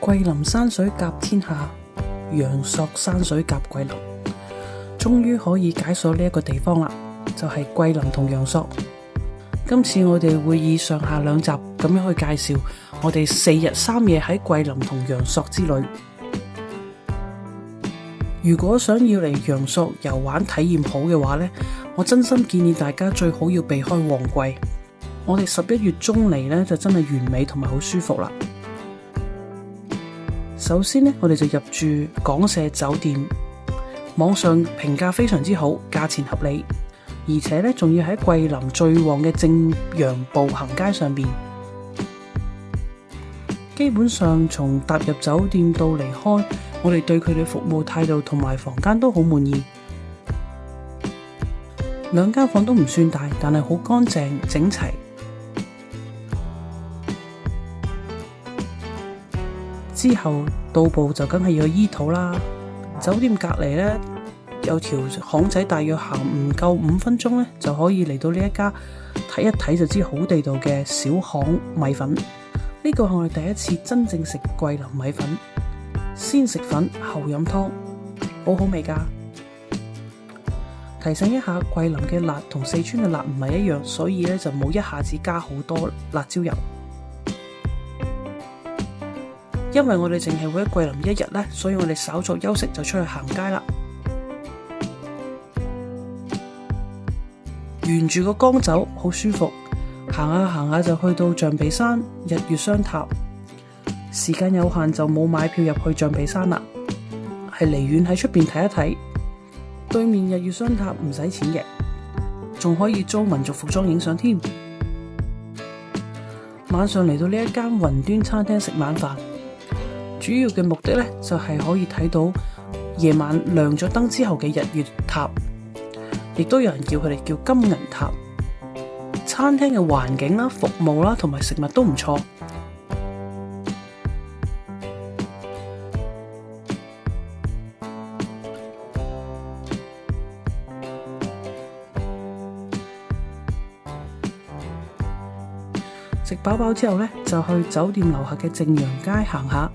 桂林山水甲天下，陽朔山水甲桂林，終於可以解鎖呢一個地方啦，就係桂林同陽朔。今次我哋會以上下兩集咁樣去介紹我哋4日3夜喺桂林同陽朔之旅。如果想要嚟陽朔遊玩體驗好嘅話呢，我真心建議大家最好要避開旺季。我哋11月中嚟呢，就真係完美同埋好舒服啦。首先呢，我哋就入住港舍酒店，網上評價非常之好，價錢合理，而且呢仲要喺桂林最旺嘅正陽步行街上邊。基本上從踏入酒店到離開，我哋對佢哋服務態度同埋房間都好滿意。兩間房都唔算大，但係好乾淨整齊。之後到步就梗係要醫肚啦。酒店隔籬呢，有條巷仔，大約行唔夠5分鐘呢，就可以嚟到呢一家睇一睇就知好地道嘅小巷米粉。呢個係我哋第一次真正食桂林米粉，先食粉後飲湯，好好味㗎。提醒一下，桂林嘅辣同四川嘅辣唔係一樣，所以呢就冇一下子加好多辣椒油。因為我哋淨係會喺桂林1日呢，所以我哋稍作休息就出去行街啦。沿住個江走，好舒服，行下行下就去到象鼻山日月雙塔。時間有限就冇買票入去象鼻山啦，係離遠喺出邊睇一睇。對面日月雙塔唔使錢嘅，仲可以租民族服裝影相添。晚上嚟到呢一間雲端餐廳食晚飯。主要嘅目的呢，就係可以睇到夜晚亮咗燈之後嘅日月塔，亦都有人叫佢哋叫金銀塔。餐廳嘅環境啦、服務啦同埋食物都唔錯。食飽飽之後呢，就去酒店樓下嘅正陽街行下。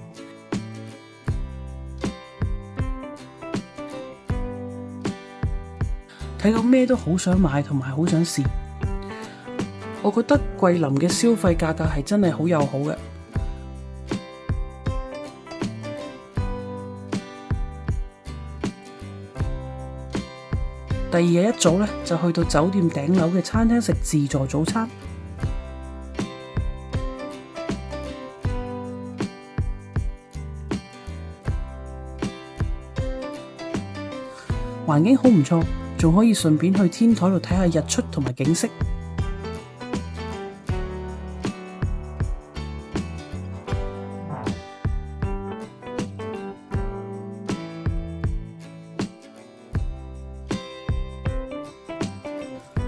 睇到咩都好想買同埋好想試，我覺得桂林嘅消費價格係真係好友好嘅。第二日一早呢，就去到酒店頂樓嘅餐廳食自助早餐。環境好唔錯，仲可以順便去天台度睇下日出同埋景色。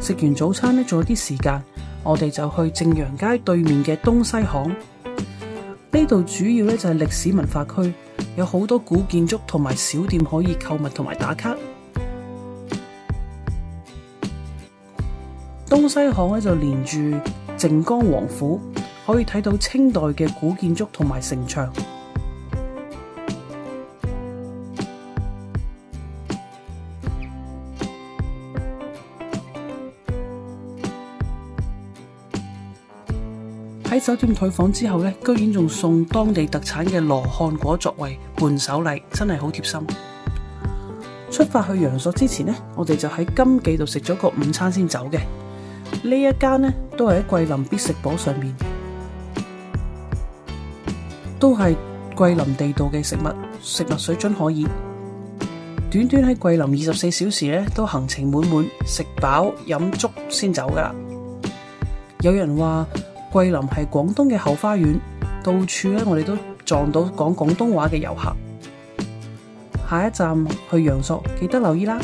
食完早餐呢，仲有啲時間，我哋就去正陽街對面嘅東西巷。呢度主要呢就係歷史文化區，有好多古建築同埋小店可以購物同埋打卡。東西巷咧就連住靖江王府，可以睇到清代嘅古建築同埋城牆。喺酒店退房之後呢，居然仲送當地特產嘅羅漢果作為伴手禮，真係好貼心。出發去陽朔之前呢，我哋就喺金記度食咗個午餐先走嘅。呢一間呢都係喺桂林必食榜上面，都係桂林地道嘅食物，食物水準可以。短短喺桂林24小時呢，都行程滿滿，食飽飲足先走噶啦。有人話桂林係廣東嘅後花園，到處呢我哋都撞到講廣東話嘅遊客。下一站去陽朔，記得留意啦。